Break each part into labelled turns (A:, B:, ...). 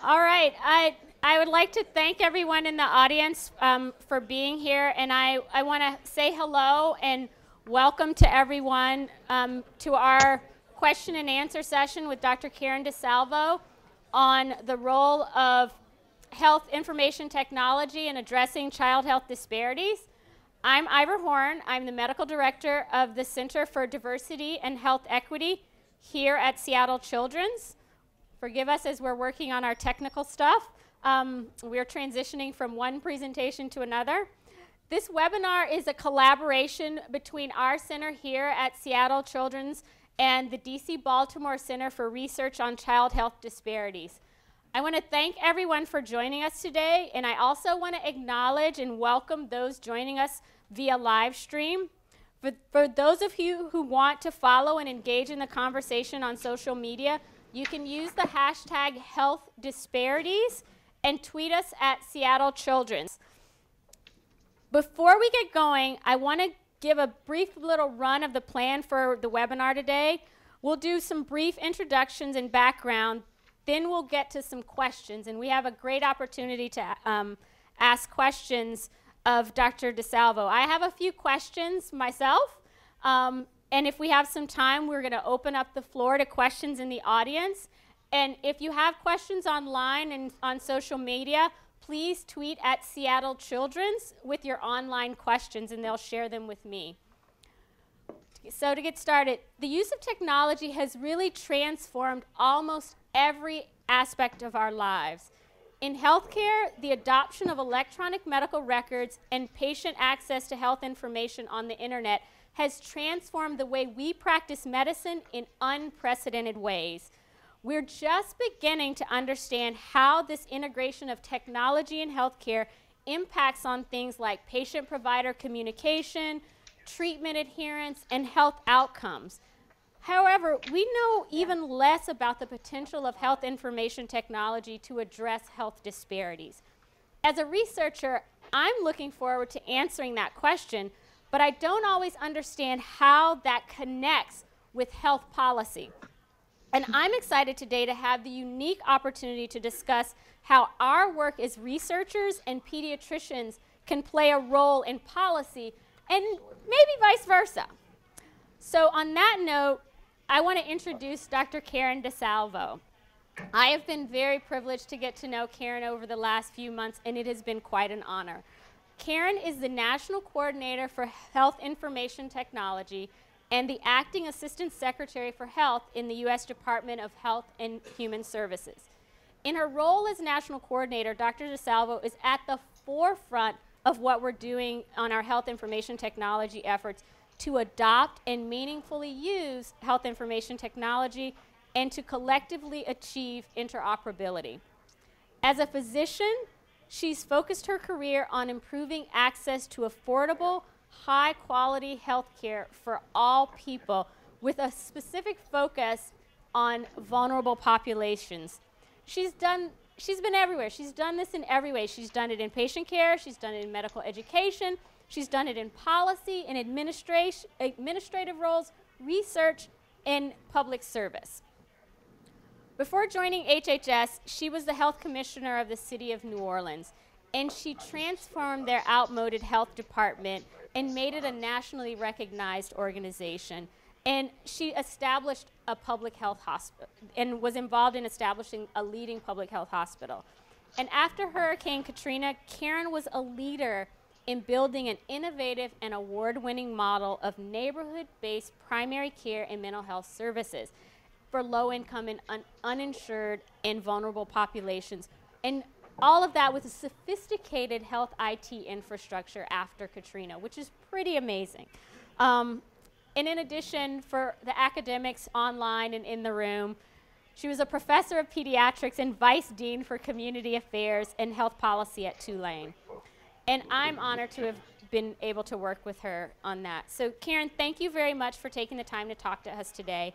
A: All right. I would like to thank everyone in the audience for being here, and I want to say hello and welcome to everyone to our question and answer session with Dr. Karen DeSalvo on the role of health information technology in addressing child health disparities. I'm Ivor Horn. I'm the medical director of the Center for Diversity and Health Equity here at Seattle Children's. Forgive us as we're working on our technical stuff. We're transitioning from one presentation to another. This webinar is a collaboration between our center here at Seattle Children's and the DC Baltimore Center for Research on Child Health Disparities. I want to thank everyone for joining us today, and I also want to acknowledge and welcome those joining us via live stream. For those of you who want to follow and engage in the conversation on social media, you can use the hashtag #HealthDisparities and tweet us at Seattle Children's. Before we get going, I want to give a brief little run of the plan for the webinar today. We'll do some brief introductions and background, then we'll get to some questions, and we have a great opportunity to ask questions of Dr. DeSalvo. I have a few questions myself, and if we have some time, we're going to open up the floor to questions in the audience. And if you have questions online and on social media, please tweet at Seattle Children's with your online questions, and they'll share them with me. So to get started, the use of technology has really transformed almost every aspect of our lives. In healthcare, the adoption of electronic medical records and patient access to health information on the internet has transformed the way we practice medicine in unprecedented ways. We're just beginning to understand how this integration of technology in healthcare impacts on things like patient-provider communication, treatment adherence, and health outcomes. However, we know even less about the potential of health information technology to address health disparities. As a researcher, I'm looking forward to answering that question, but I don't always understand how that connects with health policy. And I'm excited today to have the unique opportunity to discuss how our work as researchers and pediatricians can play a role in policy, and maybe vice versa. So on that note, I want to introduce Dr. Karen DeSalvo. I have been very privileged to get to know Karen over the last few months, and it has been quite an honor. Karen is the National Coordinator for Health Information Technology and the Acting Assistant Secretary for Health in the U.S. Department of Health and Human Services. In her role as National Coordinator, Dr. DeSalvo is at the forefront of what we're doing on our health information technology efforts to adopt and meaningfully use health information technology and to collectively achieve interoperability. As a physician, she's focused her career on improving access to affordable, high-quality health care for all people with a specific focus on vulnerable populations. She's been everywhere. She's done this in every way. She's done it in patient care, she's done it in medical education, she's done it in policy, in administrative roles, research, and public service. Before joining HHS, she was the health commissioner of the city of New Orleans, and she transformed their outmoded health department and made it a nationally recognized organization. And she established a public health hospital and was involved in establishing a leading public health hospital. And after Hurricane Katrina, Karen was a leader in building an innovative and award-winning model of neighborhood-based primary care and mental health services for low-income and uninsured and vulnerable populations. And all of that with a sophisticated health IT infrastructure after Katrina, which is pretty amazing. And in addition, for the academics online and in the room, she was a professor of pediatrics and vice dean for community affairs and health policy at Tulane. And I'm honored to have been able to work with her on that. So Karen, thank you very much for taking the time to talk to us today.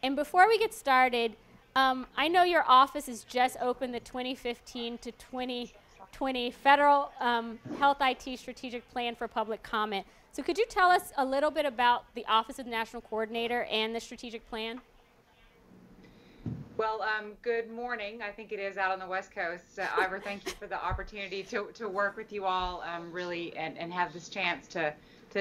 A: And before we get started, I know your office has just opened the 2015 to 2020 Federal Health IT Strategic Plan for public comment. So could you tell us a little bit about the Office of the National Coordinator and the strategic plan?
B: Well, good morning. I think it is out on the West Coast. Ivor, thank you for the opportunity to work with you all really and have this chance to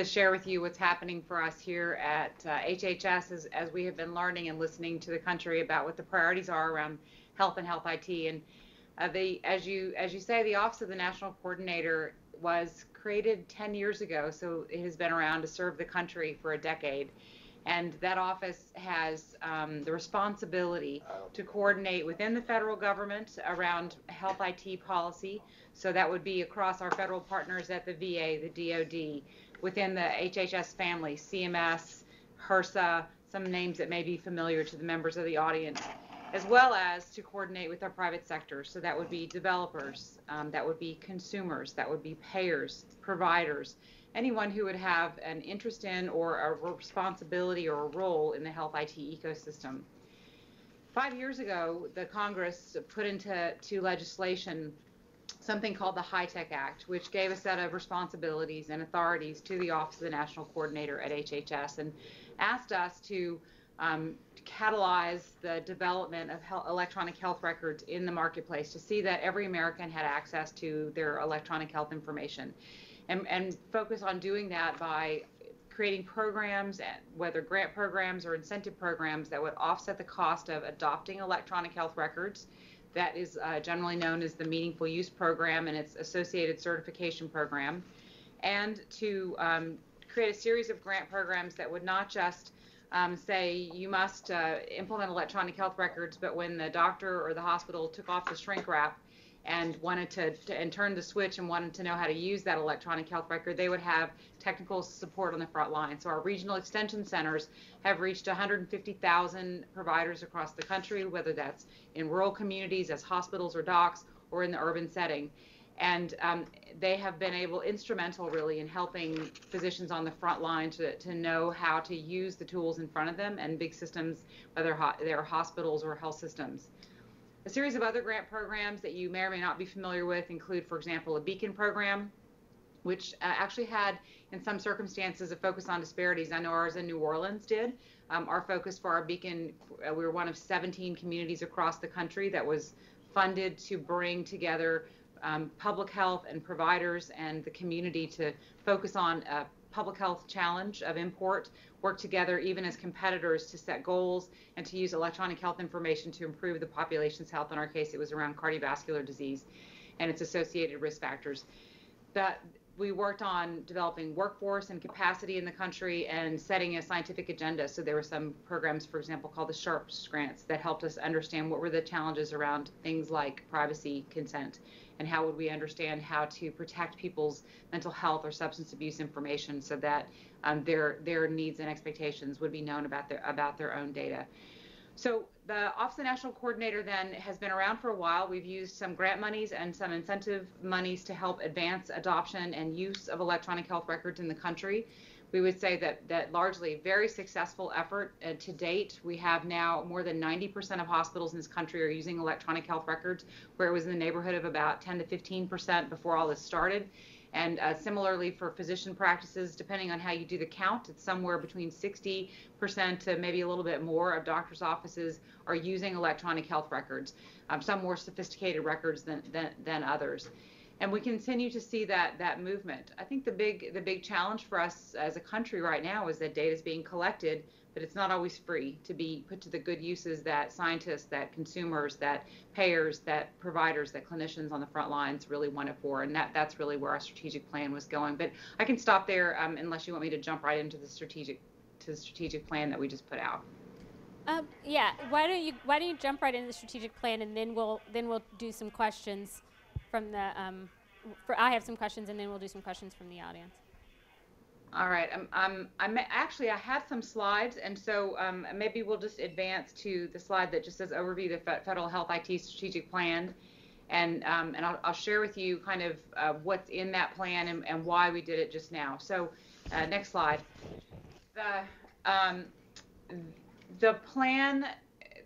B: share with you what's happening for us here at HHS as we have been learning and listening to the country about what the priorities are around health and health IT. And as you say, the Office of the National Coordinator was created 10 years ago, so it has been around to serve the country for a decade. And that office has the responsibility to coordinate within the federal government around health IT policy. So that would be across our federal partners at the VA, the DoD, within the HHS family, CMS, HRSA, some names that may be familiar to the members of the audience, as well as to coordinate with our private sector. So that would be developers, that would be consumers, that would be payers, providers, anyone who would have an interest in or a responsibility or a role in the health IT ecosystem. 5 years ago, the Congress put into legislation something called the HITECH Act, which gave a set of responsibilities and authorities to the Office of the National Coordinator at HHS and asked us to catalyze the development of electronic health records in the marketplace to see that every American had access to their electronic health information. And focus on doing that by creating programs, whether grant programs or incentive programs, that would offset the cost of adopting electronic health records. That is generally known as the Meaningful Use Program and its associated certification program. And to create a series of grant programs that would not just say you must implement electronic health records, but when the doctor or the hospital took off the shrink wrap and wanted to turn the switch and wanted to know how to use that electronic health record, they would have technical support on the front line. So our regional extension centers have reached 150,000 providers across the country, whether that's in rural communities as hospitals or docs or in the urban setting. And they have been instrumental really in helping physicians on the front line to know how to use the tools in front of them and big systems, whether they're hospitals or health systems. A series of other grant programs that you may or may not be familiar with include, for example, a Beacon program, which actually had, in some circumstances, a focus on disparities. I know ours in New Orleans did. Our focus for our Beacon, we were one of 17 communities across the country that was funded to bring together public health and providers and the community to focus on a public health challenge of import, work together even as competitors to set goals and to use electronic health information to improve the population's health. In our case, it was around cardiovascular disease and its associated risk factors. That we worked on developing workforce and capacity in the country and setting a scientific agenda. So there were some programs, for example, called the SHARPS grants that helped us understand what were the challenges around things like privacy, consent, and how would we understand how to protect people's mental health or substance abuse information so that their needs and expectations would be known about their own data. So the Office of the National Coordinator then has been around for a while. We've used some grant monies and some incentive monies to help advance adoption and use of electronic health records in the country. We would say that largely very successful effort to date. We have now more than 90% of hospitals in this country are using electronic health records, where it was in the neighborhood of about 10 to 15% before all this started. And similarly for physician practices, depending on how you do the count, it's somewhere between 60% to maybe a little bit more of doctors' offices are using electronic health records, some more sophisticated records than others. And we continue to see that movement. I think the big challenge for us as a country right now is that data is being collected, but it's not always free to be put to the good uses that scientists, that consumers, that payers, that providers, that clinicians on the front lines really want it for. And that's really where our strategic plan was going. But I can stop there unless you want me to jump right into the strategic plan that we just put out.
A: Yeah. Why don't you jump right into the strategic plan, and then we'll do some questions from the. I have some questions, and then we'll do some questions from the audience.
B: All right. I had some slides, and so maybe we'll just advance to the slide that just says overview the Federal Health IT Strategic Plan, and I'll share with you kind of what's in that plan and why we did it just now. So next slide. The plan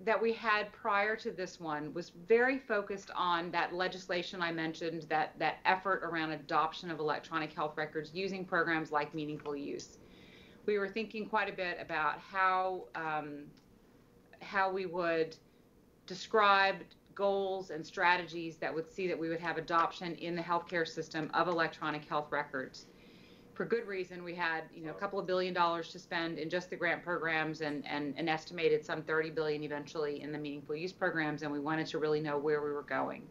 B: that we had prior to this one was very focused on that legislation I mentioned, that effort around adoption of electronic health records using programs like Meaningful Use. We were thinking quite a bit about how we would described goals and strategies that would see that we would have adoption in the healthcare system of electronic health records. For good reason, we had a couple of $1 billion to spend in just the grant programs, and an estimated some $30 billion eventually in the meaningful use programs, and we wanted to really know where we were going.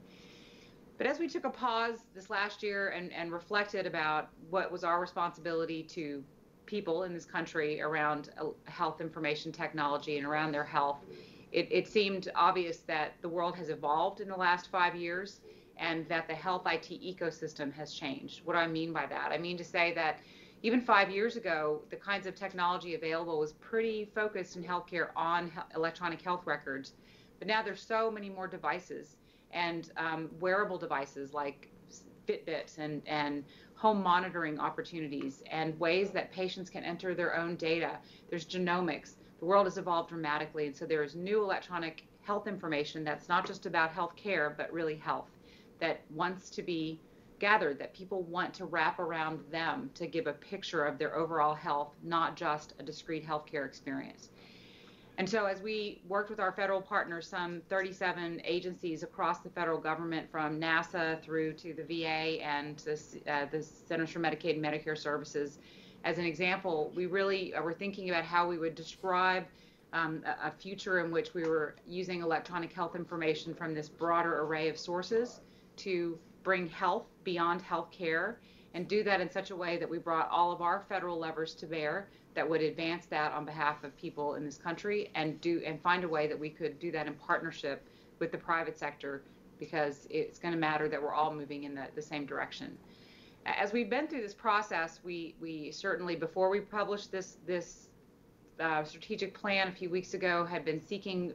B: But as we took a pause this last year and reflected about what was our responsibility to people in this country around health information technology and around their health, it seemed obvious that the world has evolved in the last 5 years, and that the health IT ecosystem has changed. What do I mean by that? I mean to say that even 5 years ago, the kinds of technology available was pretty focused in healthcare on electronic health records. But now there's so many more devices, and wearable devices like Fitbits and home monitoring opportunities, and ways that patients can enter their own data. There's genomics. The world has evolved dramatically, and so there is new electronic health information that's not just about health care, but really health, that wants to be gathered, that people want to wrap around them to give a picture of their overall health, not just a discrete healthcare experience. And so as we worked with our federal partners, some 37 agencies across the federal government, from NASA through to the VA and the Centers for Medicaid and Medicare Services, as an example, we really were thinking about how we would describe a future in which we were using electronic health information from this broader array of sources to bring health beyond health care, and do that in such a way that we brought all of our federal levers to bear that would advance that on behalf of people in this country, and find a way that we could do that in partnership with the private sector, because it's going to matter that we're all moving in the same direction. As we've been through this process, we certainly, before we published this strategic plan a few weeks ago, had been seeking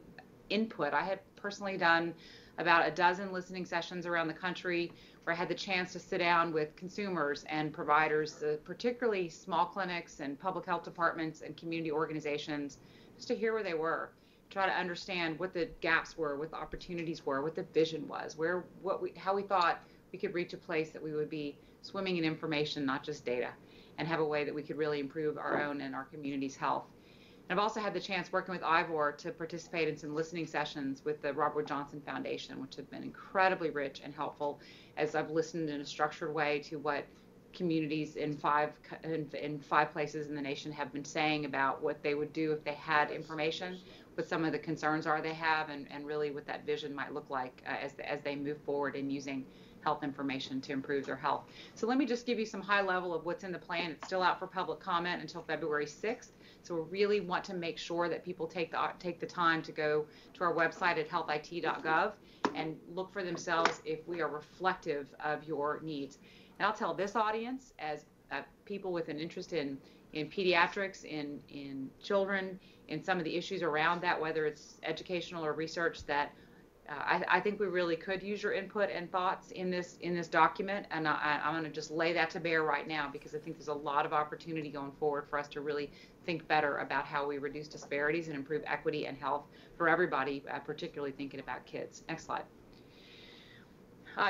B: input. I had personally done about a dozen listening sessions around the country where I had the chance to sit down with consumers and providers, particularly small clinics and public health departments and community organizations, just to hear where they were, try to understand what the gaps were, what the opportunities were, what the vision was, how we thought we could reach a place that we would be swimming in information, not just data, and have a way that we could really improve our own and our community's health. And I've also had the chance, working with Ivor, to participate in some listening sessions with the Robert Wood Johnson Foundation, which have been incredibly rich and helpful, as I've listened in a structured way to what communities in five places in the nation have been saying about what they would do if they had information, what some of the concerns are they have, and really what that vision might look like as they move forward in using health information to improve their health. So let me just give you some high level of what's in the plan. It's still out for public comment until February 6th. So we really want to make sure that people take the time to go to our website at healthit.gov and look for themselves if we are reflective of your needs. And I'll tell this audience, as people with an interest in pediatrics, in children, in some of the issues around that, whether it's educational or research, that I think we really could use your input and thoughts in this document, and I'm going to just lay that to bear right now, because I think there's a lot of opportunity going forward for us to really think better about how we reduce disparities and improve equity and health for everybody, particularly thinking about kids. Next slide.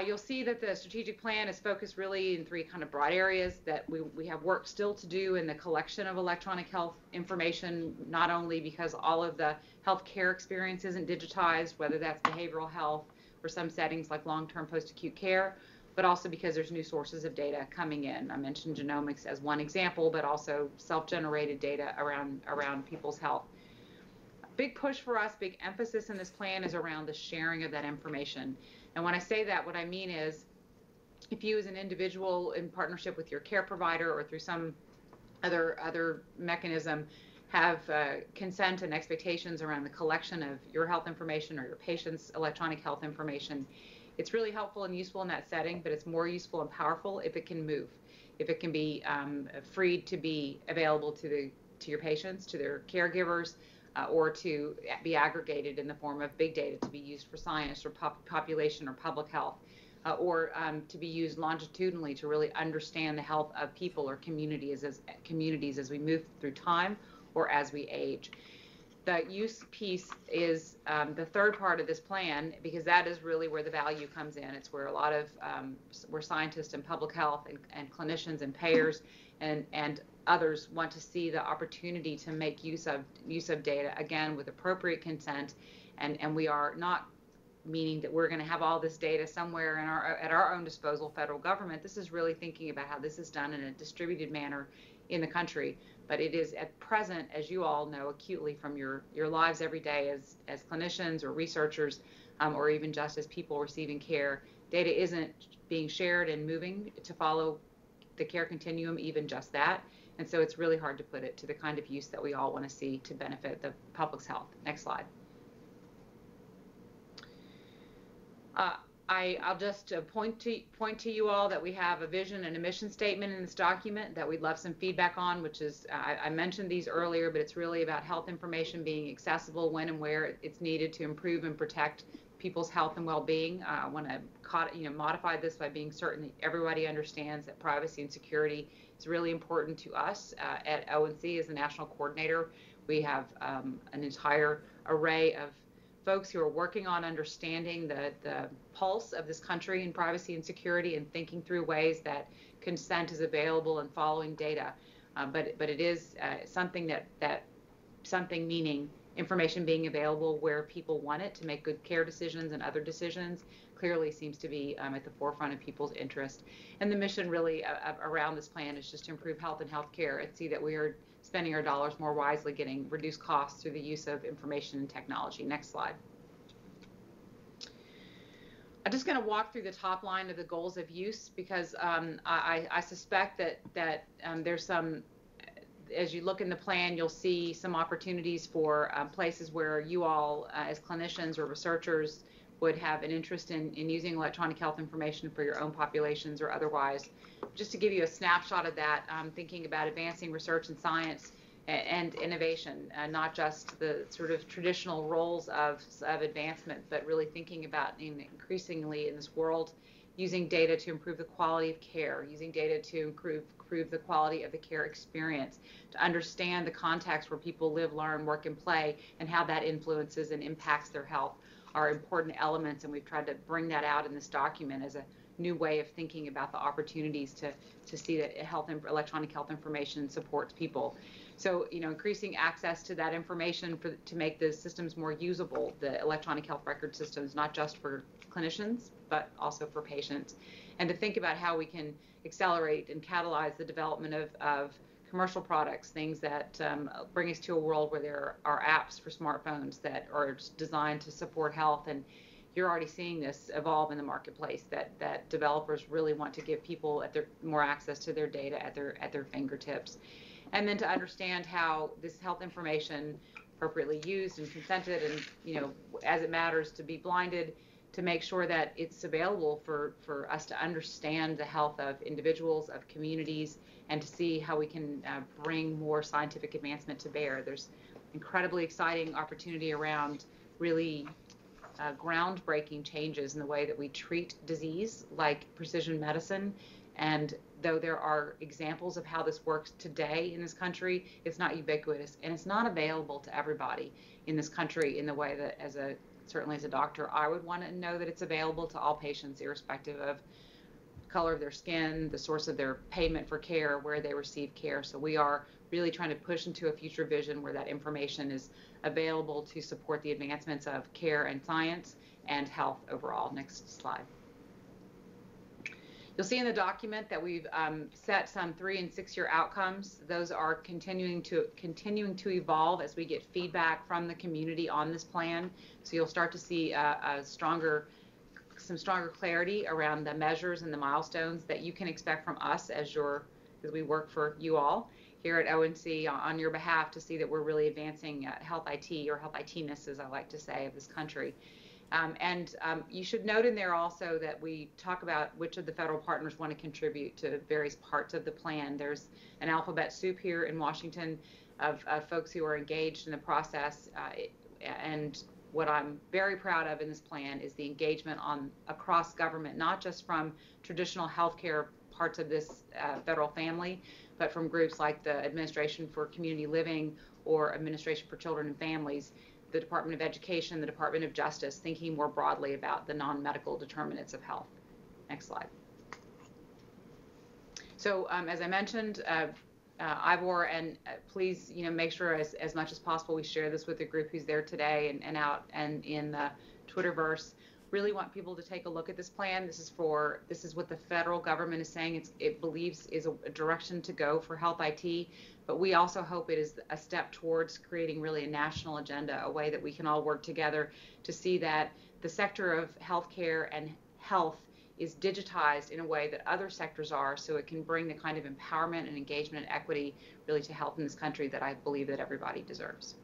B: You'll see that the strategic plan is focused really in three kind of broad areas, that we have work still to do in the collection of electronic health information, not only because all of the healthcare experience isn't digitized, whether that's behavioral health or some settings like long-term post-acute care, but also because there's new sources of data coming in. I mentioned genomics as one example, but also self-generated data around people's health. Big push for us, big emphasis in this plan is around the sharing of that information. And when I say that, what I mean is, if you as an individual in partnership with your care provider or through some other mechanism have consent and expectations around the collection of your health information or your patient's electronic health information, it's really helpful and useful in that setting, but it's more useful and powerful if it can move, if it can be freed to be available to your patients, to their caregivers, or to be aggregated in the form of big data to be used for science or population or public health, or to be used longitudinally to really understand the health of people or communities as we move through time or as we age. The use piece is the third part of this plan, because that is really where the value comes in. It's where a lot of where scientists and public health and clinicians and payers and others want to see the opportunity to make use of data, again, with appropriate consent And we are not meaning that we're going to have all this data somewhere at our own disposal, federal government. This is really thinking about how this is done in a distributed manner in the country. But it is at present, as you all know acutely from your lives every day as clinicians or researchers, or even just as people receiving care, data isn't being shared and moving to follow the care continuum, even just that. And so it's really hard to put it to the kind of use that we all want to see to benefit the public's health. Next slide. I'll just point to you all that we have a vision and a mission statement in this document that we'd love some feedback on, which is, I mentioned these earlier, but it's really about health information being accessible when and where it's needed to improve and protect people's health and well-being. I want to modify this by being certain that everybody understands that privacy and security is really important to us. At ONC, as the national coordinator, we have an entire array of folks who are working on understanding the pulse of this country in privacy and security and thinking through ways that consent is available and following data. But it is something something meaning information being available where people want it to make good care decisions and other decisions clearly seems to be at the forefront of people's interest. And the mission really around this plan is just to improve health and health care and see that we are spending our dollars more wisely, getting reduced costs through the use of information and technology. Next slide. I'm just going to walk through the top line of the goals of use because I suspect that there's some, as you look in the plan, you'll see some opportunities for places where you all, as clinicians or researchers, would have an interest in using electronic health information for your own populations or otherwise. Just to give you a snapshot of that, thinking about advancing research and science and innovation, not just the sort of traditional roles of advancement, but really thinking about increasingly in this world using data to improve the quality of care, using data to improve the quality of the care experience, to understand the context where people live, learn, work, and play, and how that influences and impacts their health are important elements, and we've tried to bring that out in this document as a new way of thinking about the opportunities to see that electronic health information supports people. So, increasing access to that information to make the systems more usable, the electronic health record systems, not just for clinicians, but also for patients, and to think about how we can accelerate and catalyze the development of commercial products, things that bring us to a world where there are apps for smartphones that are designed to support health. And you're already seeing this evolve in the marketplace, that developers really want to give people more access to their data at their fingertips. And then to understand how this health information appropriately used and consented and, as it matters, to be blinded, to make sure that it's available for us to understand the health of individuals, of communities, and to see how we can bring more scientific advancement to bear. There's incredibly exciting opportunity around really groundbreaking changes in the way that we treat disease, like precision medicine. And though there are examples of how this works today in this country, it's not ubiquitous, and it's not available to everybody in this country in the way that, certainly as a doctor, I would want to know that it's available to all patients, irrespective of color of their skin, the source of their payment for care, where they receive care. So we are really trying to push into a future vision where that information is available to support the advancements of care and science and health overall. Next slide. You'll see in the document that we've set some 3- and 6-year outcomes. Those are continuing to evolve as we get feedback from the community on this plan. So you'll start to see some stronger clarity around the measures and the milestones that you can expect from us as we work for you all here at ONC on your behalf to see that we're really advancing health IT, or health IT-ness, as I like to say, of this country. You should note in there also that we talk about which of the federal partners want to contribute to various parts of the plan. There's an alphabet soup here in Washington of folks who are engaged in the process. And what I'm very proud of in this plan is the engagement across government, not just from traditional healthcare parts of this federal family, but from groups like the Administration for Community Living or Administration for Children and Families, the Department of Education, the Department of Justice, thinking more broadly about the non-medical determinants of health. Next slide. So as I mentioned, Ivor, and please, make sure as much as possible we share this with the group who's there today and out and in the Twitterverse. Really want people to take a look at this plan. This is what the federal government is saying it believes is a direction to go for health IT, but we also hope it is a step towards creating really a national agenda, a way that we can all work together to see that the sector of healthcare and health is digitized in a way that other sectors are, so it can bring the kind of empowerment and engagement and equity really to health in this country that I believe that everybody deserves.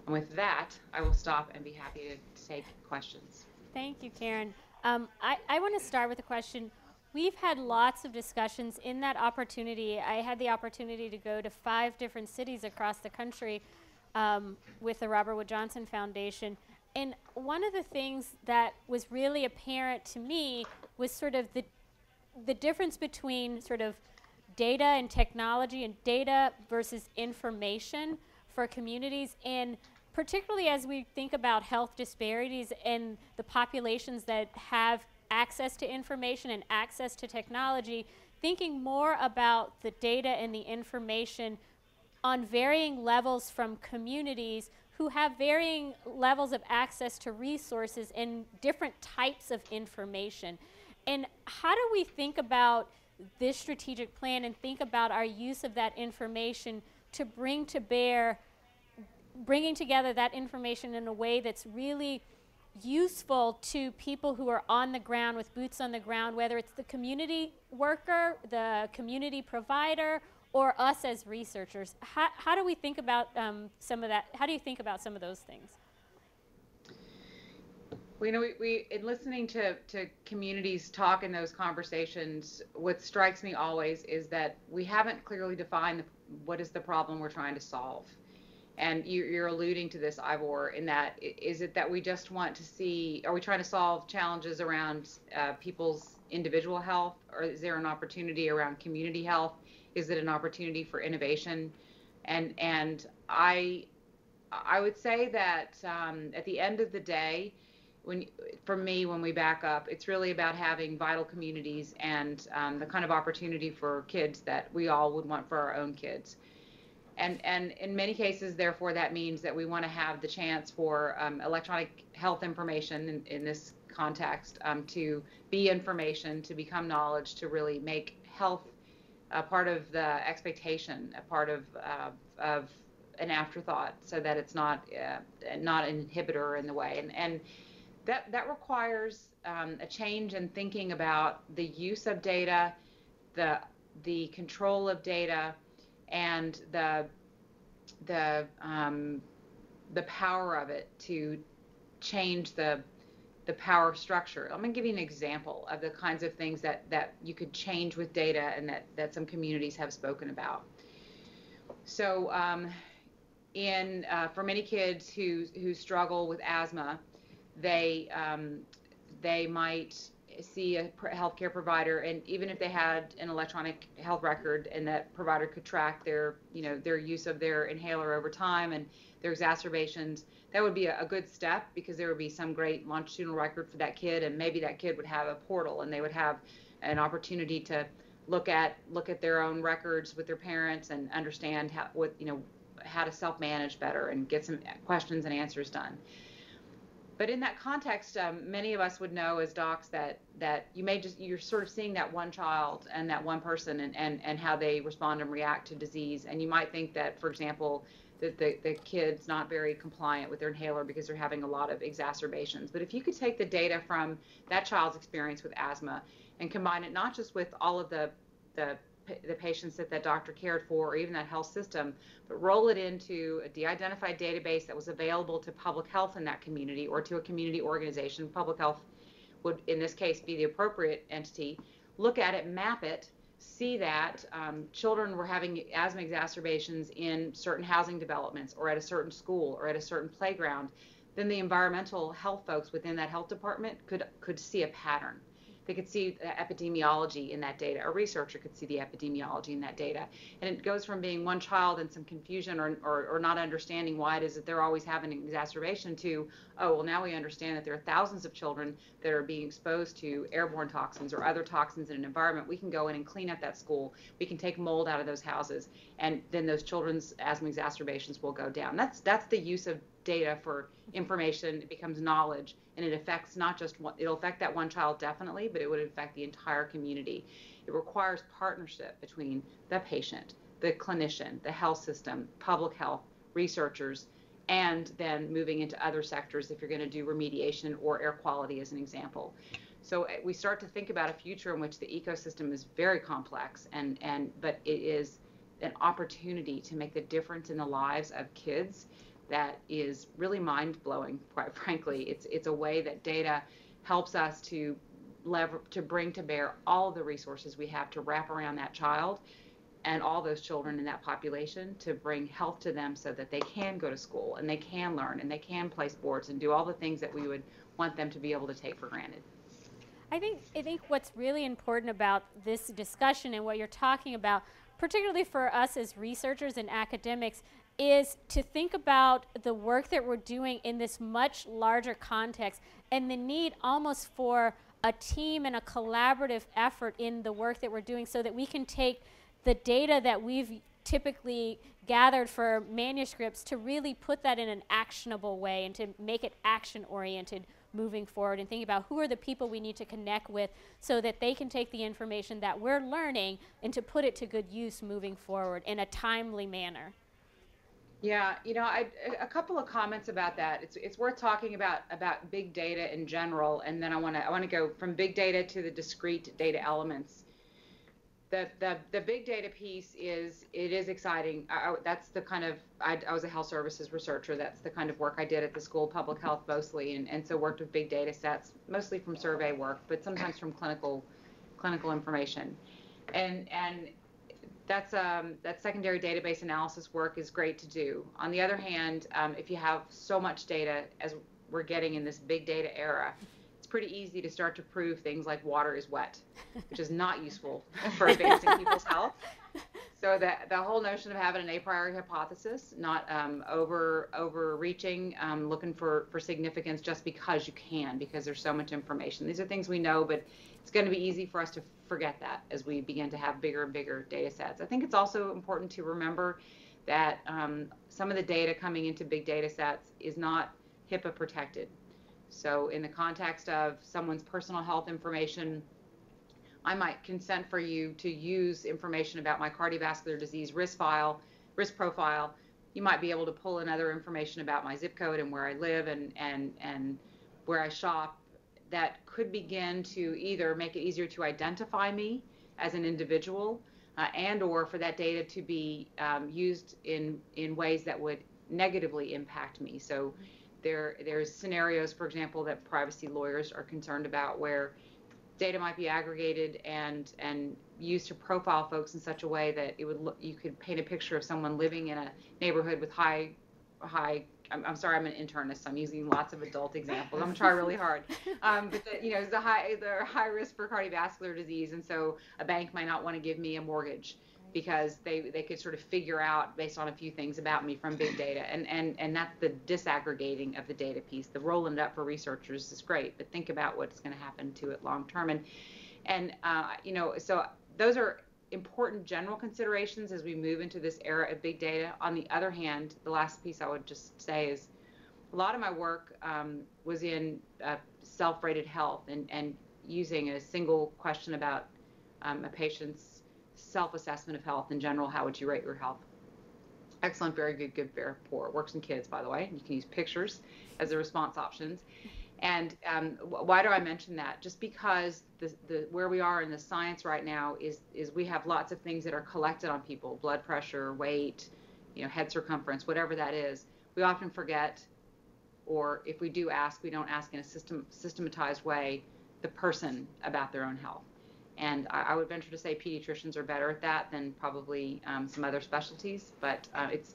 B: And with that, I will stop and be happy to take questions.
A: Thank you, Karen. I want to start with a question. We've had lots of discussions in that opportunity. I had the opportunity to go to 5 different cities across the country with the Robert Wood Johnson Foundation. And one of the things that was really apparent to me was sort of the difference between sort of data and technology and data versus information for communities. And particularly as we think about health disparities and the populations that have access to information and access to technology, thinking more about the data and the information on varying levels from communities who have varying levels of access to resources and different types of information. And how do we think about this strategic plan and think about our use of that information to bring to bear, bringing together that information in a way that's really useful to people who are on the ground with boots on the ground, whether it's the community worker, the community provider, or us as researchers? How do we think about some of that? How do you think about some of those things?
B: Well, we in listening to communities talk in those conversations, what strikes me always is that we haven't clearly defined what is the problem we're trying to solve. And you're alluding to this, Ivor, in that, is it that we just want to see, are we trying to solve challenges around people's individual health, or is there an opportunity around community health? Is it an opportunity for innovation? And I would say that at the end of the day, for me, when we back up, it's really about having vital communities and the kind of opportunity for kids that we all would want for our own kids. And in many cases, therefore, that means that we want to have the chance for electronic health information in this context to be information, to become knowledge, to really make health a part of the expectation, a part of an afterthought, so that it's not an inhibitor in the way. And that requires a change in thinking about the use of data, the control of data, and the power of it to change the power structure. I'm going to give you an example of the kinds of things that you could change with data and that some communities have spoken about. So for many kids who struggle with asthma, they might see a healthcare provider, and even if they had an electronic health record and that provider could track their use of their inhaler over time and their exacerbations, that would be a good step, because there would be some great longitudinal record for that kid, and maybe that kid would have a portal and they would have an opportunity to look at their own records with their parents and understand how to self-manage better and get some questions and answers done. But in that context, many of us would know as docs that you're sort of seeing that one child and that one person and how they respond and react to disease. And you might think that, for example, that the kid's not very compliant with their inhaler because they're having a lot of exacerbations. But if you could take the data from that child's experience with asthma and combine it not just with all of the patients that doctor cared for, or even that health system, but roll it into a de-identified database that was available to public health in that community or to a community organization. Public health would, in this case, be the appropriate entity. Look at it, map it, see that children were having asthma exacerbations in certain housing developments or at a certain school or at a certain playground. Then the environmental health folks within that health department could see a pattern. They could see the epidemiology in that data. A researcher could see the epidemiology in that data. And it goes from being one child and some confusion or not understanding why it is that they're always having an exacerbation to, oh, well, now we understand that there are thousands of children that are being exposed to airborne toxins or other toxins in an environment. We can go in and clean up that school. We can take mold out of those houses. And then those children's asthma exacerbations will go down. That's the use of data for information. It becomes knowledge, and it affects not just one, it'll affect that one child definitely, but it would affect the entire community. It requires partnership between the patient, the clinician, the health system, public health, researchers, and then moving into other sectors if you're going to do remediation or air quality as an example. So we start to think about a future in which the ecosystem is very complex, but it is an opportunity to make the difference in the lives of kids that is really mind-blowing, quite frankly. It's a way that data helps us to bring to bear all of the resources we have to wrap around that child and all those children in that population to bring health to them so that they can go to school and they can learn and they can play sports and do all the things that we would want them to be able to take for granted.
A: I think what's really important about this discussion and what you're talking about, particularly for us as researchers and academics, is to think about the work that we're doing in this much larger context and the need almost for a team and a collaborative effort in the work that we're doing so that we can take the data that we've typically gathered for manuscripts to really put that in an actionable way and to make it action-oriented moving forward, and think about who are the people we need to connect with so that they can take the information that we're learning and to put it to good use moving forward in a timely manner.
B: Yeah, a couple of comments about that. It's worth talking about big data in general, and then I want to go from big data to the discrete data elements. The big data piece is exciting. That's the kind of I was a health services researcher. That's the kind of work I did at the School of Public Health mostly, and so worked with big data sets, mostly from survey work, but sometimes from clinical information, and that secondary database analysis work is great to do. On the other hand, if you have so much data as we're getting in this big data era, it's pretty easy to start to prove things like water is wet, which is not useful for advancing people's health. So the whole notion of having an a priori hypothesis, not overreaching, looking for significance just because you can, because there's so much information. These are things we know, but it's going to be easy for us to forget that as we begin to have bigger and bigger data sets. I think it's also important to remember that some of the data coming into big data sets is not HIPAA protected. So in the context of someone's personal health information, I might consent for you to use information about my cardiovascular disease risk profile. You might be able to pull in other information about my zip code and where I live and where I shop that could begin to either make it easier to identify me as an individual and or for that data to be used in ways that would negatively impact me. So there's scenarios, for example, that privacy lawyers are concerned about where data might be aggregated and used to profile folks in such a way that you could paint a picture of someone living in a neighborhood with high. I'm sorry, I'm an internist, so I'm using lots of adult examples. I'm gonna try really hard. But they're high risk for cardiovascular disease, and so a bank might not want to give me a mortgage because they could sort of figure out based on a few things about me from big data, and that's the disaggregating of the data piece. The rolling it up for researchers is great, but think about what's going to happen to it long term, so those are important general considerations as we move into this era of big data. On the other hand, the last piece I would just say is a lot of my work was in self-rated health and using a single question about a patient's self-assessment of health in general. How would you rate your health? Excellent, very good, good, very poor. It works in kids, by the way. You can use pictures as the response options. And why do I mention that? Just because the where we are in the science right now is we have lots of things that are collected on people: blood pressure, weight, head circumference, whatever that is. We often forget, or if we do ask, we don't ask in a systematized way the person about their own health. And I would venture to say pediatricians are better at that than probably some other specialties, but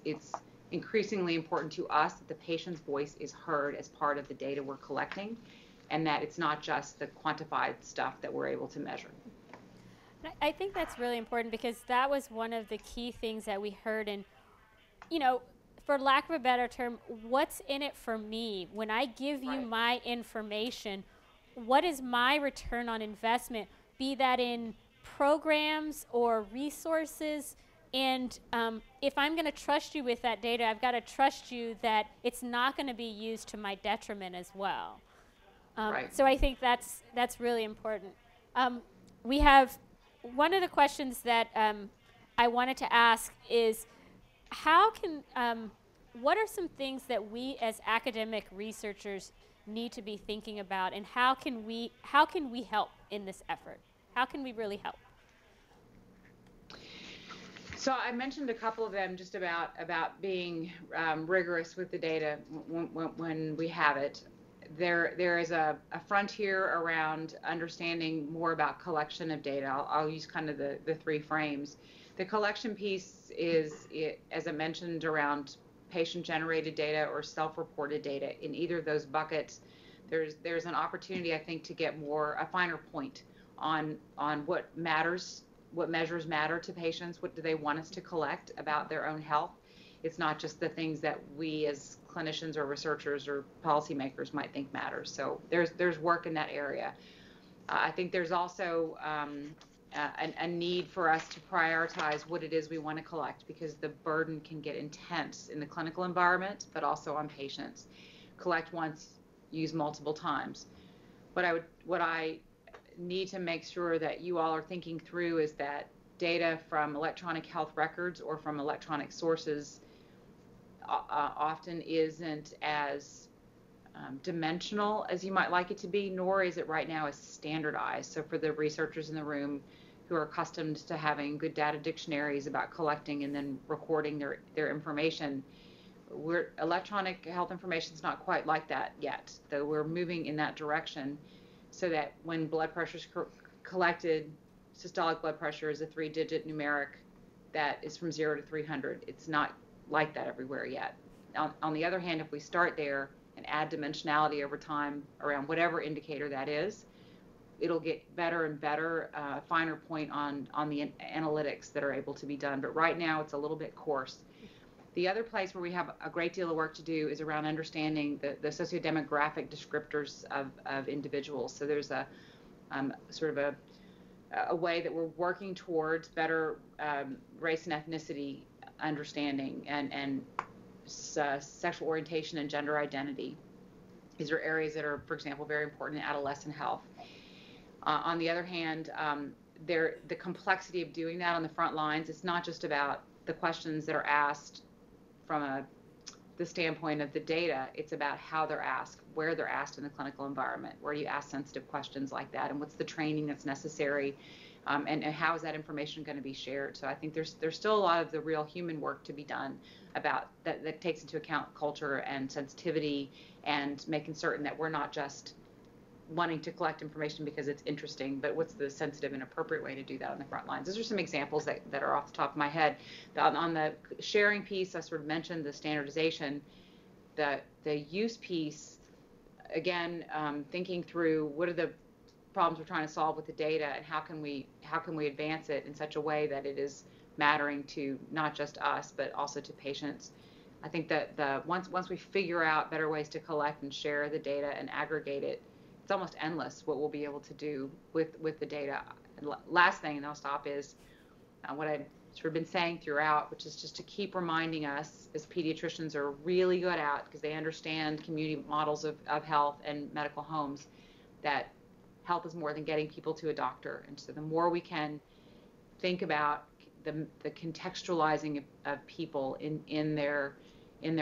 B: it's increasingly important to us that the patient's voice is heard as part of the data we're collecting. and that it's not just the quantified stuff that we're able to measure.
A: I think that's really important, because that was one of the key things that we heard. And, you know, for lack of a better term, what's in it for me? When I give you my information, what is my return on investment? Be that in programs or resources. And if I'm going to trust you with that data, I've got to trust you that it's not going to be used to my detriment as well. So I think that's really important. We have one of the questions that I wanted to ask is, how can, what are some things that we as academic researchers need to be thinking about, and how can we help in this effort? How can we really help?
B: So I mentioned a couple of them, just about being rigorous with the data when we have it. There is a frontier around understanding more about collection of data. I'll use kind of the three frames. The collection piece is, as I mentioned, around patient-generated data or self-reported data. In either of those buckets, there's an opportunity, I think, to get a finer point on what matters, what measures matter to patients, what do they want us to collect about their own health. It's not just the things that we as clinicians or researchers or policymakers might think matters. So there's work in that area. I think there's also a need for us to prioritize what it is we want to collect, because the burden can get intense in the clinical environment, but also on patients. Collect once, use multiple times. What I need to make sure that you all are thinking through is that data from electronic health records or from electronic sources often isn't as dimensional as you might like it to be, nor is it right now as standardized. So for the researchers in the room who are accustomed to having good data dictionaries about collecting and then recording their information, electronic health information is not quite like that yet, though we're moving in that direction, so that when blood pressure is collected, systolic blood pressure is a 3-digit numeric that is from 0 to 300. It's not like that everywhere yet. On the other hand, if we start there and add dimensionality over time around whatever indicator that is, it'll get better and better, finer point on the analytics that are able to be done. But right now, it's a little bit coarse. The other place where we have a great deal of work to do is around understanding the sociodemographic descriptors of individuals. So there's a sort of a way that we're working towards better race and ethnicity understanding and sexual orientation and gender identity. These are areas that are, for example, very important in adolescent health. On the other hand, the complexity of doing that on the front lines, it's not just about the questions that are asked from the standpoint of the data. It's about how they're asked, where they're asked in the clinical environment, where you ask sensitive questions like that, and what's the training that's necessary, and how is that information going to be shared. So I think there's still a lot of the real human work to be done about that takes into account culture and sensitivity, and making certain that we're not just wanting to collect information because it's interesting, but what's the sensitive and appropriate way to do that on the front lines. Those are some examples that are off the top of my head. On the sharing piece, I sort of mentioned the standardization. The use piece, again, thinking through what are the problems we're trying to solve with the data, and how can we advance it in such a way that it is mattering to not just us, but also to patients. I think that once we figure out better ways to collect and share the data and aggregate it, it's almost endless what we'll be able to do with the data. And last thing, and I'll stop, is what I've sort of been saying throughout, which is just to keep reminding us, as pediatricians are really good at, because they understand community models of health and medical homes, that health is more than getting people to a doctor. And so the more we can think about the contextualizing of people in their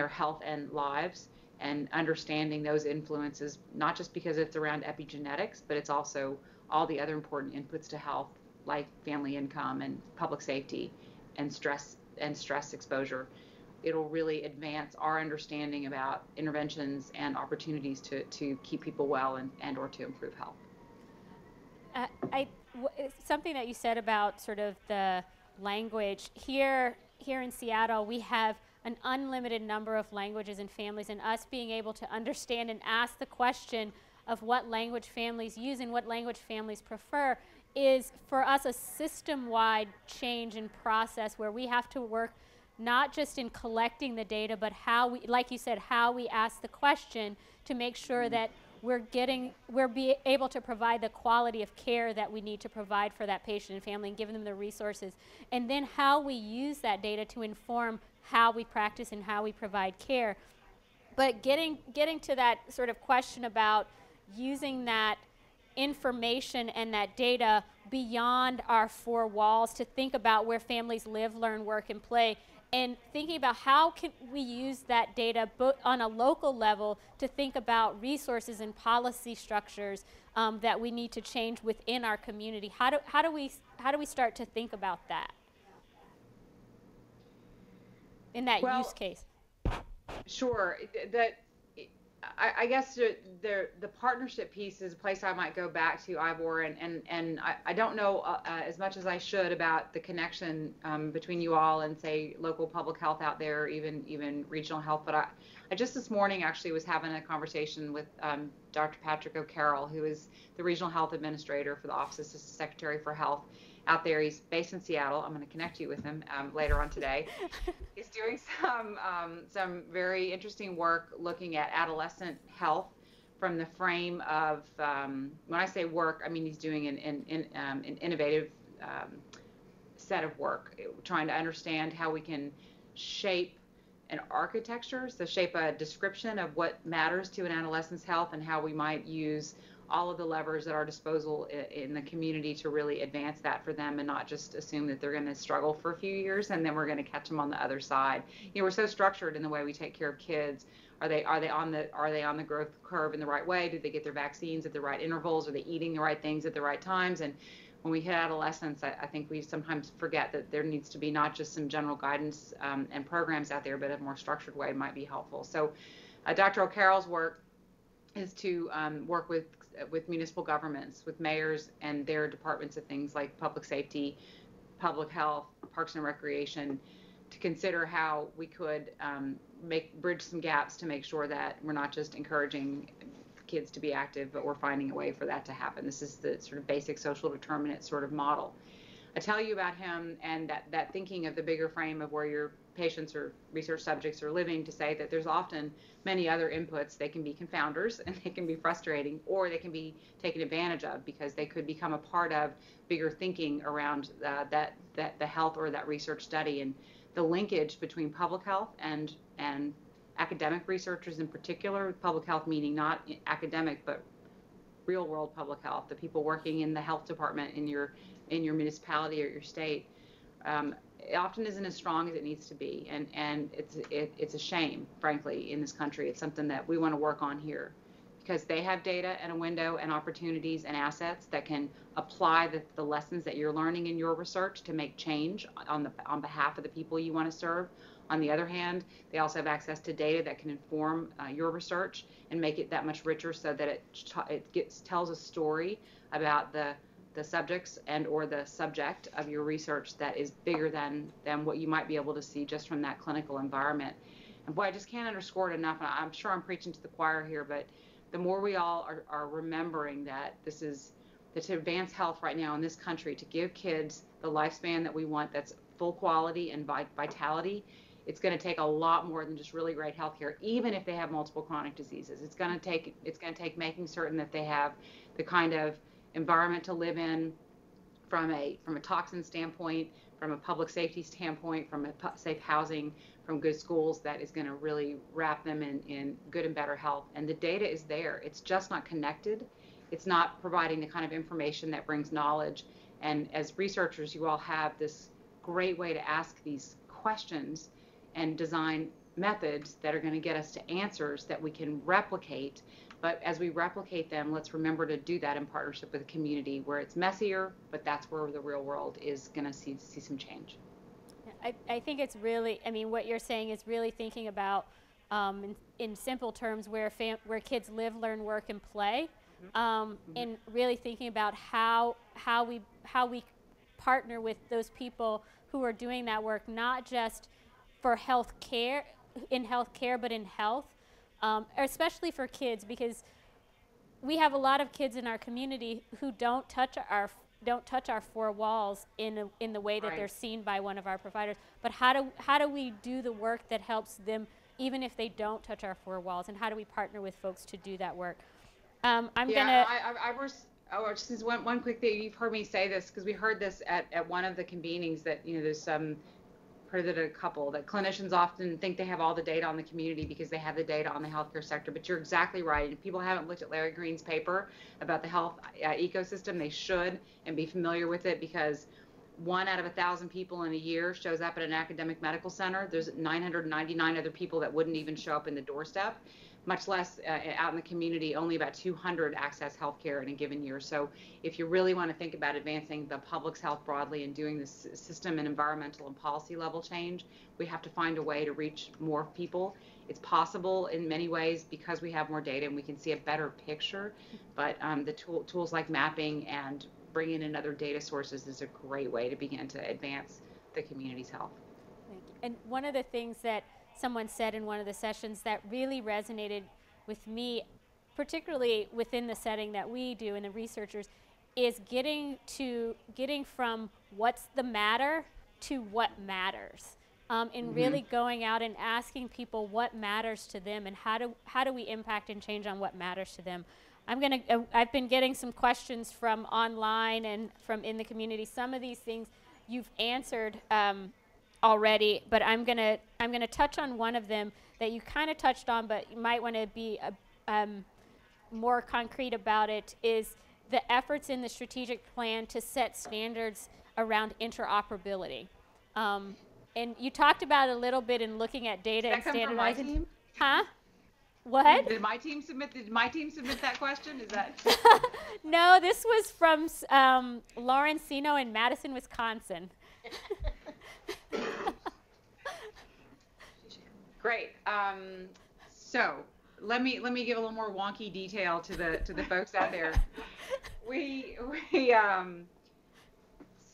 B: health and lives, and understanding those influences, not just because it's around epigenetics, but it's also all the other important inputs to health, like family income and public safety and stress exposure. It'll really advance our understanding about interventions and opportunities to keep people well and or to improve health.
A: Something that you said about sort of the language here in Seattle, we have an unlimited number of languages and families, and us being able to understand and ask the question of what language families use and what language families prefer is for us a system-wide change in process where we have to work not just in collecting the data, but how we, like you said, how we ask the question to make sure that we're able to provide the quality of care that we need to provide for that patient and family and give them the resources. And then how we use that data to inform how we practice and how we provide care. But getting to that sort of question about using that information and that data beyond our four walls to think about where families live, learn, work, and play, and thinking about how can we use that data on a local level to think about resources and policy structures that we need to change within our community. How do we start to think about that in that use case?
B: Sure. I guess the partnership piece is a place I might go back to, Ivor, and I don't know as much as I should about the connection between you all and, say, local public health out there, even regional health. But I just this morning actually was having a conversation with Dr. Patrick O'Carroll, who is the regional health administrator for the Office of Secretary for Health out there. He's based in Seattle. I'm going to connect you with him later on today. He's doing some very interesting work looking at adolescent health from the frame of, when I say work, I mean he's doing an innovative set of work, trying to understand how we can shape an architecture, so shape a description of what matters to an adolescent's health and how we might use all of the levers at our disposal in the community to really advance that for them and not just assume that they're going to struggle for a few years and then we're going to catch them on the other side. You know, we're so structured in the way we take care of kids. Are they on the growth curve in the right way? Do they get their vaccines at the right intervals? Are they eating the right things at the right times? And when we hit adolescence, I think we sometimes forget that there needs to be not just some general guidance and programs out there, but a more structured way might be helpful. So Dr. O'Carroll's work is to work with municipal governments, with mayors and their departments of things like public safety, public health, parks and recreation, to consider how we could bridge some gaps to make sure that we're not just encouraging kids to be active, but we're finding a way for that to happen. This is the sort of basic social determinant sort of model. I tell you about him and that thinking of the bigger frame of where your patients or research subjects are living, to say that there's often many other inputs. They can be confounders and they can be frustrating, or they can be taken advantage of because they could become a part of bigger thinking around the health or that research study. And the linkage between public health and academic researchers in particular, public health meaning not academic but real world public health, the people working in the health department in your municipality or your state, it often isn't as strong as it needs to be, and it's a shame, frankly, in this country. It's something that we want to work on here, because they have data and a window and opportunities and assets that can apply the lessons that you're learning in your research to make change on behalf of the people you want to serve. On the other hand, they also have access to data that can inform your research and make it that much richer, so that it tells a story about the subjects and or the subject of your research that is bigger than what you might be able to see just from that clinical environment. And boy, I just can't underscore it enough, and I'm sure I'm preaching to the choir here, but the more we all are remembering that to advance health right now in this country, to give kids the lifespan that we want, that's full quality and vitality, it's going to take a lot more than just really great health care, even if they have multiple chronic diseases. It's going to take making certain that they have the kind of environment to live in from a toxin standpoint, from a public safety standpoint, from a safe housing, from good schools, that is going to really wrap them in good and better health. And the data is there. It's just not connected. It's not providing the kind of information that brings knowledge. And as researchers, you all have this great way to ask these questions and design methods that are going to get us to answers that we can replicate. But as we replicate them, let's remember to do that in partnership with the community, where it's messier, but that's where the real world is going to see some change.
A: I think it's really, I mean, what you're saying is really thinking about, in simple terms, where kids live, learn, work, and play, and really thinking about how we partner with those people who are doing that work, not just for health care, but in health, especially for kids, because we have a lot of kids in our community who don't touch our four walls in the way that
B: Right.
A: they're seen by one of our providers. But how do we do the work that helps them, even if they don't touch our four walls? And how do we partner with folks to do that work? I'm
B: Yeah,
A: gonna.
B: I was. Oh, just one quick thing. You've heard me say this because we heard this at one of the convenings that there's some heard that a couple that clinicians often think they have all the data on the community because they have the data on the healthcare sector. But you're exactly right. If people haven't looked at Larry Green's paper about the health ecosystem, they should and be familiar with it because 1 out of 1,000 people in a year shows up at an academic medical center. There's 999 other people that wouldn't even show up in the doorstep, much less out in the community. Only about 200 access healthcare in a given year. So if you really want to think about advancing the public's health broadly and doing this system and environmental and policy level change, we have to find a way to reach more people. It's possible in many ways because we have more data and we can see a better picture, but the tools like mapping and bringing in other data sources is a great way to begin to advance the community's health.
A: Thank you. And one of the things that someone said in one of the sessions that really resonated with me, particularly within the setting that we do and the researchers, is getting from what's the matter to what matters. And really going out and asking people what matters to them and how do we impact and change on what matters to them. I've been getting some questions from online and from in the community. Some of these things you've answered already, but I'm gonna touch on one of them that you kind of touched on, but you might want to be more concrete about it. Is the efforts in the strategic plan to set standards around interoperability, and you talked about it a little bit in looking at data and standardizing.
B: That come from my team?
A: Huh? What?
B: Did my team submit that question? Is that?
A: No, this was from Lauren Sino in Madison, Wisconsin.
B: Great. So let me give a little more wonky detail to the folks out there.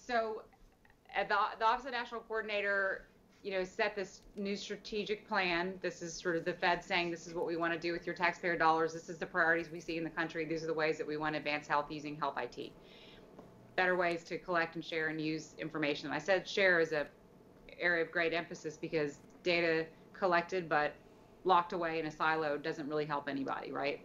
B: So at the Office of National Coordinator, set this new strategic plan. This is sort of the Fed saying this is what we want to do with your taxpayer dollars. This is the priorities we see in the country. These are the ways that we want to advance health using health IT. Better ways to collect and share and use information. I said share is a area of great emphasis because data collected but locked away in a silo doesn't really help anybody, right?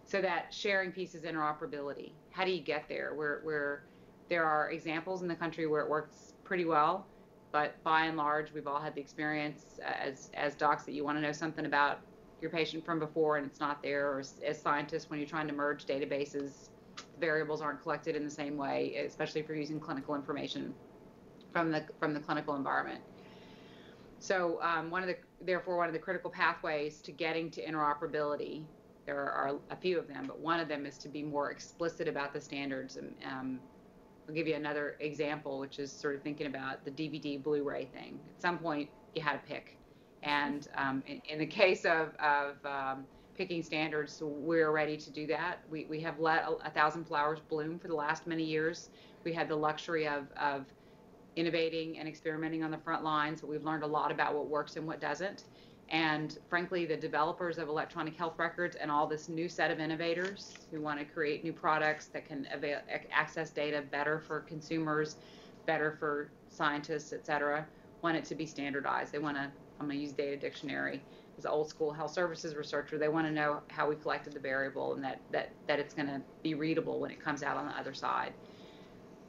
B: So that sharing piece is interoperability. How do you get there? Where there are examples in the country where it works pretty well, but by and large, we've all had the experience as docs that you want to know something about your patient from before and it's not there, or as scientists when you're trying to merge databases, variables aren't collected in the same way, especially if you're using clinical information from the clinical environment. So one of the critical pathways to getting to interoperability, there are a few of them, but one of them is to be more explicit about the standards. I'll give you another example, which is sort of thinking about the DVD Blu-ray thing. At some point, you had to pick. And in the case of picking standards, we're ready to do that. We have let 1,000 flowers bloom for the last many years. We had the luxury of innovating and experimenting on the front lines, but we've learned a lot about what works and what doesn't. And frankly, the developers of electronic health records and all this new set of innovators who want to create new products that can access data better for consumers, better for scientists, et cetera, want it to be standardized. They want to, I'm going to use data dictionary as an old school health services researcher. They want to know how we collected the variable and that it's going to be readable when it comes out on the other side.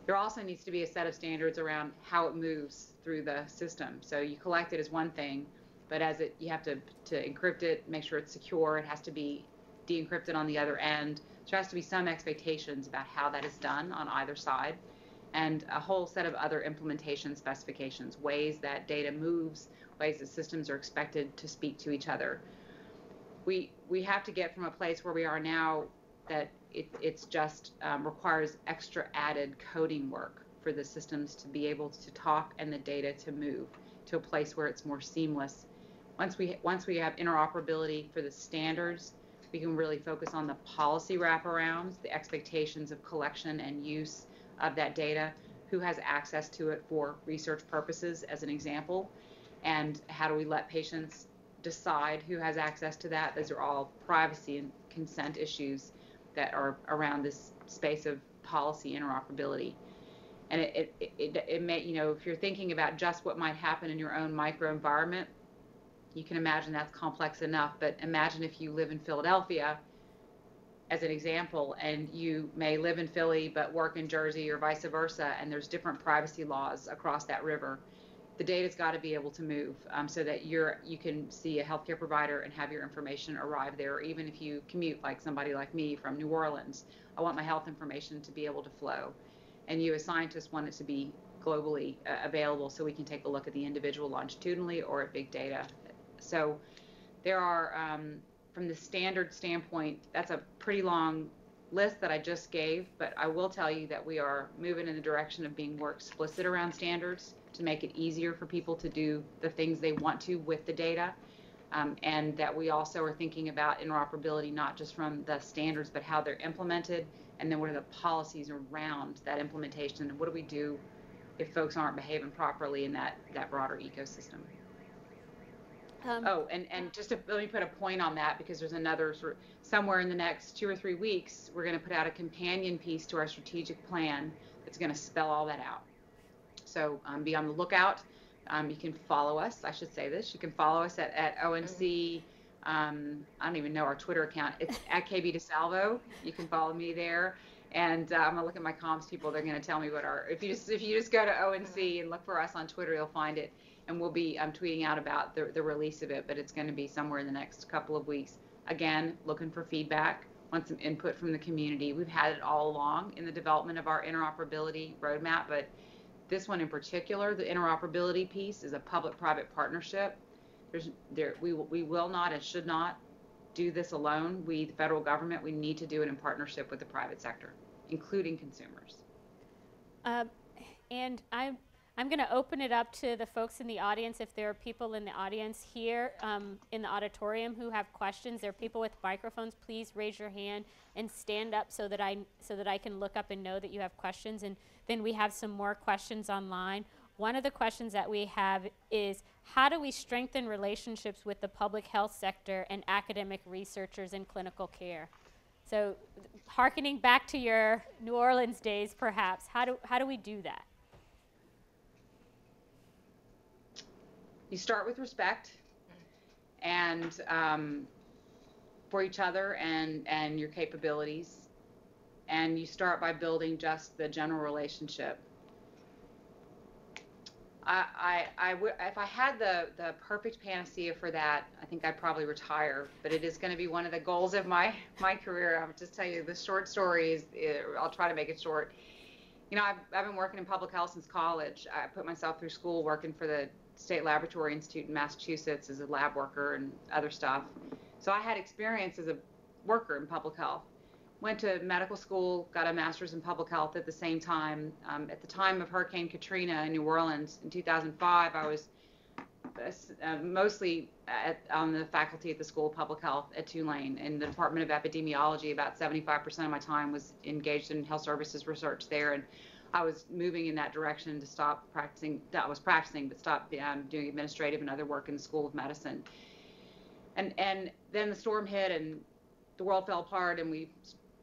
B: There also needs to be a set of standards around how it moves through the system. So you collect it as one thing, but you have to encrypt it, make sure it's secure. It has to be de-encrypted on the other end. There has to be some expectations about how that is done on either side, and a whole set of other implementation specifications, ways that data moves, ways that systems are expected to speak to each other. We have to get from a place where we are now that it's just requires extra added coding work for the systems to be able to talk and the data to move to a place where it's more seamless. Once we have interoperability for the standards, we can really focus on the policy wraparounds, the expectations of collection and use of that data, who has access to it for research purposes, as an example, and how do we let patients decide who has access to that. Those are all privacy and consent issues that are around this space of policy interoperability. And it may, you know, if you're thinking about just what might happen in your own microenvironment, you can imagine that's complex enough. But imagine if you live in Philadelphia, as an example, and you may live in Philly but work in Jersey or vice versa, and there's different privacy laws across that river. The data's got to be able to move so that you can see a healthcare provider and have your information arrive there. Or even if you commute, like somebody like me from New Orleans, I want my health information to be able to flow. And you as scientists want it to be globally available so we can take a look at the individual longitudinally or at big data. So there are, from the standard standpoint, that's a pretty long list that I just gave, but I will tell you that we are moving in the direction of being more explicit around standards to make it easier for people to do the things they want to with the data. And that we also are thinking about interoperability, not just from the standards, but how they're implemented, and then what are the policies around that implementation, and what do we do if folks aren't behaving properly in that broader ecosystem. And just let me put a point on that, because there's another sort of, somewhere in the next 2 or 3 weeks, we're going to put out a companion piece to our strategic plan that's going to spell all that out. So be on the lookout. You can follow us. I should say this. You can follow us at ONC. I don't even know our Twitter account. It's at KB DeSalvo. You can follow me there. And I'm gonna look at my comms people. They're gonna tell me what our. If you just go to ONC and look for us on Twitter, you'll find it. And we'll be tweeting out about the release of it. But it's going to be somewhere in the next couple of weeks. Again, looking for feedback. Want some input from the community. We've had it all along in the development of our interoperability roadmap, but this one in particular, the interoperability piece, is a public-private partnership. We will not and should not do this alone. We, the federal government, we need to do it in partnership with the private sector, including consumers.
A: And I'm going to open it up to the folks in the audience. If there are people in the audience here in the auditorium who have questions, there are people with microphones. Please raise your hand and stand up so that I can look up and know that you have questions. And then we have some more questions online. One of the questions that we have is, how do we strengthen relationships with the public health sector and academic researchers in clinical care? So, hearkening back to your New Orleans days, perhaps, how do we do that?
B: You start with respect and for each other and your capabilities, and you start by building just the general relationship. If I had the perfect panacea for that, I think I'd probably retire, but it is going to be one of the goals of my career. I'll just tell you the short story is, I'll try to make it short. You know, I've been working in public health since college. I put myself through school working for the State Laboratory Institute in Massachusetts as a lab worker and other stuff. So I had experience as a worker in public health. Went to medical school, got a master's in public health at the same time. At the time of Hurricane Katrina in New Orleans in 2005, I was mostly on the faculty at the School of Public Health at Tulane. In the Department of Epidemiology, about 75% of my time was engaged in health services research there. And I was moving in that direction to stop practicing. I was practicing, but stop doing administrative and other work in the School of Medicine. And then the storm hit and the world fell apart, and we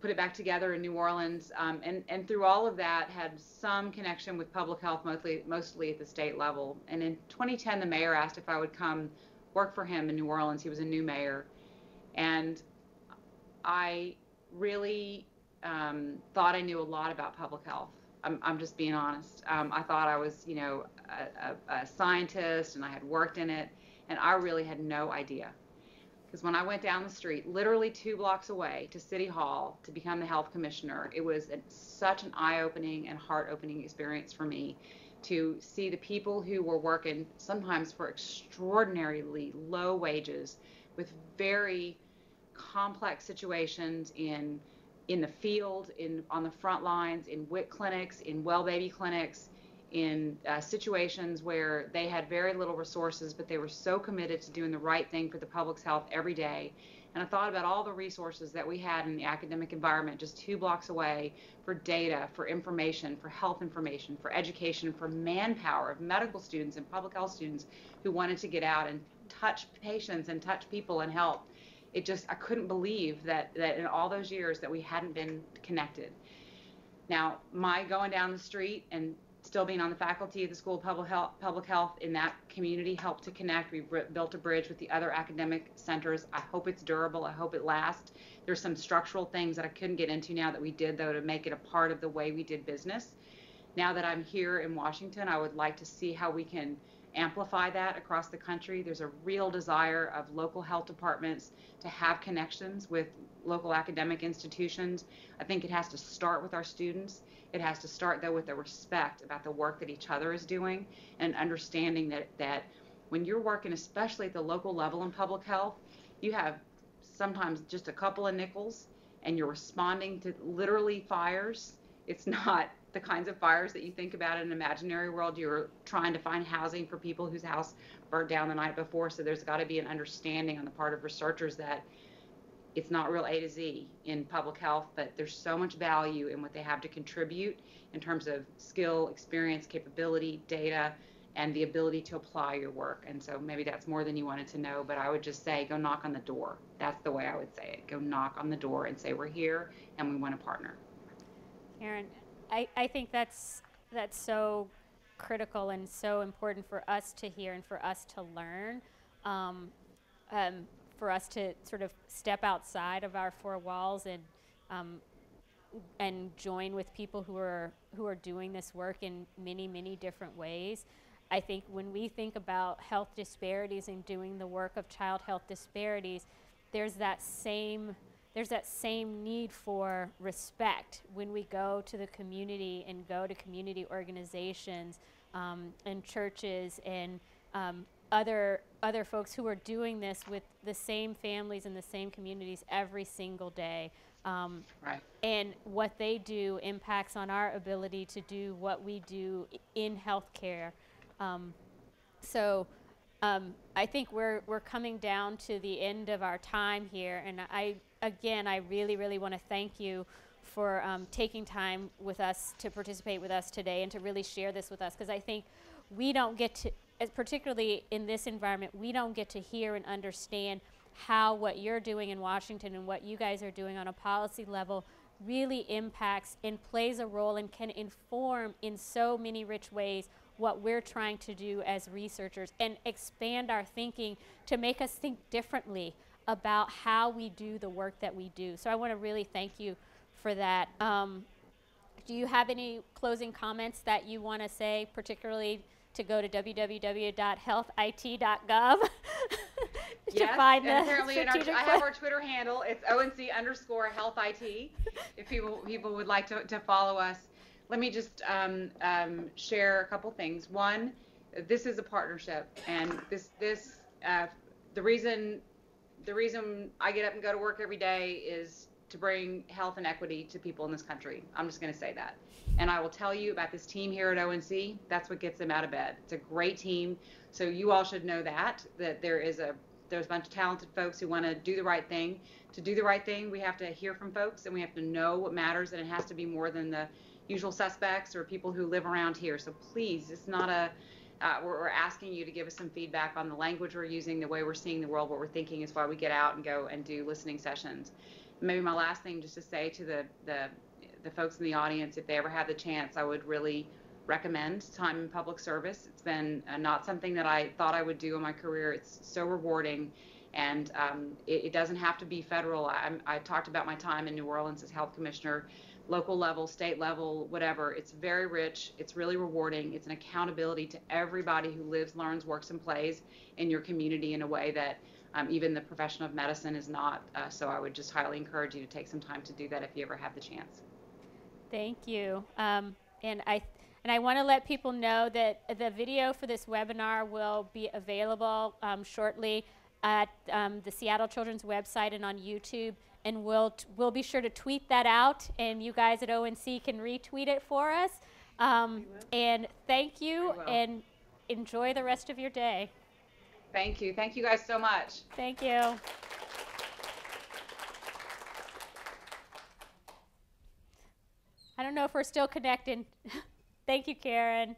B: put it back together in New Orleans. And through all of that, had some connection with public health, mostly at the state level. And in 2010, the mayor asked if I would come work for him in New Orleans. He was a new mayor. And I really thought I knew a lot about public health. I'm just being honest. I thought I was, you know, a scientist, and I had worked in it, and I really had no idea. Because when I went down the street, literally 2 blocks away to City Hall to become the health commissioner, it was such an eye-opening and heart-opening experience for me to see the people who were working sometimes for extraordinarily low wages with very complex situations in the field, on the front lines, in WIC clinics, in well baby clinics, in situations where they had very little resources, but they were so committed to doing the right thing for the public's health every day. And I thought about all the resources that we had in the academic environment just 2 blocks away for data, for information, for health information, for education, for manpower of medical students and public health students who wanted to get out and touch patients and touch people and help. I couldn't believe that in all those years that we hadn't been connected. Now, my going down the street and still being on the faculty of the School of Public Health in that community helped to connect. We built a bridge with the other academic centers. I hope it's durable. I hope it lasts. There's some structural things that I couldn't get into now that we did, though, to make it a part of the way we did business. Now that I'm here in Washington, I would like to see how we can amplify that across the country. There's a real desire of local health departments to have connections with local academic institutions. I think it has to start with our students. It has to start, though, with the respect about the work that each other is doing and understanding that when you're working, especially at the local level in public health, you have sometimes just a couple of nickels and you're responding to literally fires. It's not the kinds of fires that you think about in an imaginary world. You're trying to find housing for people whose house burnt down the night before. So there's got to be an understanding on the part of researchers that it's not real A to Z in public health, but there's so much value in what they have to contribute in terms of skill, experience, capability, data, and the ability to apply your work. And so maybe that's more than you wanted to know, but I would just say go knock on the door. That's the way I would say it. Go knock on the door and say we're here and we want to partner.
A: Karen, I think that's so critical and so important for us to hear and for us to learn, for us to sort of step outside of our four walls and join with people who are doing this work in many, many different ways. I think when we think about health disparities and doing the work of child health disparities, there's that same need for respect when we go to the community and go to community organizations and churches and other folks who are doing this with the same families and the same communities every single day.
B: Right.
A: And what they do impacts on our ability to do what we do in healthcare. So I think we're coming down to the end of our time here, and I really, really want to thank you for taking time with us to participate with us today and to really share this with us, because I think we don't get to, particularly in this environment, we don't get to hear and understand how what you're doing in Washington and what you guys are doing on a policy level really impacts and plays a role and can inform in so many rich ways what we're trying to do as researchers and expand our thinking to make us think differently about how we do the work that we do. So I want to really thank you for that. Do you have any closing comments that you want to say, particularly to go to www.healthit.gov to find the
B: apparently I have our Twitter handle. It's ONC_HealthIT if people would like to follow us. Let me just share a couple things. One, this is a partnership, and the reason I get up and go to work every day is to bring health and equity to people in this country. I'm just going to say that. And I will tell you about this team here at ONC. That's what gets them out of bed. It's a great team. So you all should know that there's a bunch of talented folks who want to do the right thing. To do the right thing, we have to hear from folks, and we have to know what matters, and it has to be more than the usual suspects or people who live around here. So please, it's not we're asking you to give us some feedback on the language we're using, the way we're seeing the world, what we're thinking is why we get out and go and do listening sessions. Maybe my last thing just to say to the folks in the audience, if they ever have the chance, I would really recommend time in public service. It's been not something that I thought I would do in my career. It's so rewarding, and it doesn't have to be federal. I talked about my time in New Orleans as health commissioner, local level, state level, whatever. It's very rich. It's really rewarding. It's an accountability to everybody who lives, learns, works, and plays in your community in a way that even the profession of medicine is not. So I would just highly encourage you to take some time to do that if you ever have the chance.
A: Thank you. And I want to let people know that the video for this webinar will be available shortly at the Seattle Children's website and on YouTube. And we'll be sure to tweet that out, and you guys at ONC can retweet it for us. And thank you, and enjoy the rest of your day.
B: Thank you. Thank you guys so much.
A: Thank you. I don't know if we're still connected. Thank you, Karen.